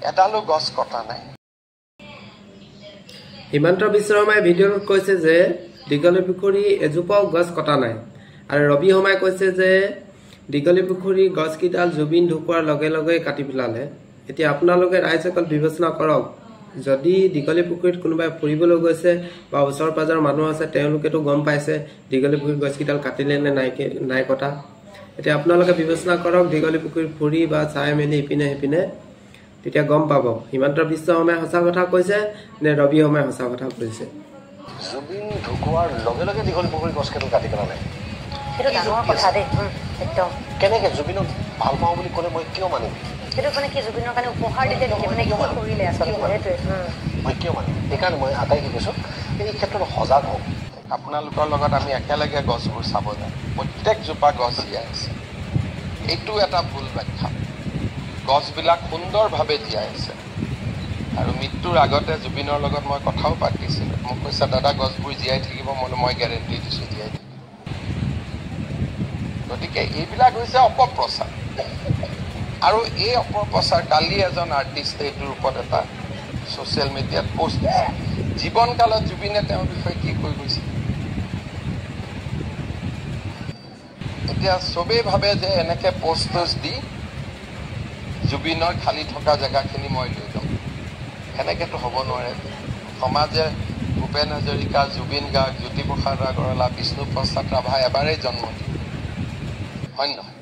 এডালো গছ কটা নাই। হিমন্ত বিশ্ব শৰ্মাই ভিডিঅ'ত কৈছে যে দীঘলী পুখুৰী এজোপাও গছ কটা নাই আৰু ৰবি শৰ্মাই কৈছে যে দীঘলী পুখুৰী গছকেইডাল জুবিন ঢুকোৱাৰ লগে লগে কাটি পেলালে। এতিয়া আপোনালোকে ৰাইজসকল বিবেচনা কৰক, যদি দীঘলী পুখুৰীত কোনোবাই ফুৰিবলৈ গৈছে বা ওচৰ পাজৰৰ মানুহ আছে তেওঁলোকেতো গম পাইছে দীঘলী পুখুৰীৰ গছকেইডাল কাটিলে নে নাই কটা। এতিয়া আপোনালোকে বিবেচনা কৰক, দীঘলী পুখুৰীত ফুৰি বা চাই মেলি ইপিনে সিপিনে তেতিয়া গম পাব হিমন্ত বিশ্ব শৰ্মাই সঁচা কথা কৈছে নে ৰবি শৰ্মাই সঁচা কথা কৈছে। জুবিন ঢুকোৱাৰ লগে লগে দীঘলী পুখুৰীৰ গছকেইডাল কাটি পেলালে, সেইটো ডাঙৰ কথা দেই। একদম কেনেকে জুবিনক ভাল পাওঁ বুলি ক'লে মই কিয় মানিম? সেইটো মানে কি জুবিনৰ কাৰণে উপহাৰ দিলে নেকি, মানে কি কৰিলে আচলতে সেইটোৱে মই কিয় মানিম? সেইকাৰণে মই আটাই কি কৈছোঁ, এই ক্ষেত্ৰত সজাগ হওঁ। আপোনালোকৰ লগত আমি একেলগে গছবোৰ চাব যাওঁ, প্ৰত্যেকজোপা গছ জীয়াই আছে। এইটো এটা ভুল ব্যাখ্যা। গছবিলাক সুন্দৰভাৱে জীয়াই আছে আৰু মৃত্যুৰ আগতে জুবিনৰ লগত মই কথাও পাতিছিলোঁ। মোক কৈছে দাদা গছবোৰ জীয়াই থাকিব, মই গেৰেণ্টি দিছোঁ জীয়াই থাকিব। গতিকে এইবিলাক হৈছে অপপ্ৰচাৰ, আৰু এই অপপ্ৰচাৰ কালি এজন আৰ্টিষ্টে এইটোৰ ওপৰত এটা ছ'চিয়েল মিডিয়াত পোষ্ট দিছে। জীৱনকালত জুবিনে তেওঁৰ বিষয়ে কি কৈ গৈছে। এতিয়া চবেই ভাবে যে এনেকৈ পোষ্ট দি জুবিনৰ খালী থকা জেগাখিনি মই লৈ যাম, সেনেকৈতো হ'ব নোৱাৰে। সমাজে ভূপেন হাজৰিকা, জুবিন গাৰ্গ, জ্যোতিপ্ৰসাদ আগৰৱালা, বিষ্ণু প্ৰসাদ ৰাভা এবাৰেই জন্ম দিয়ে, হয় নহয়?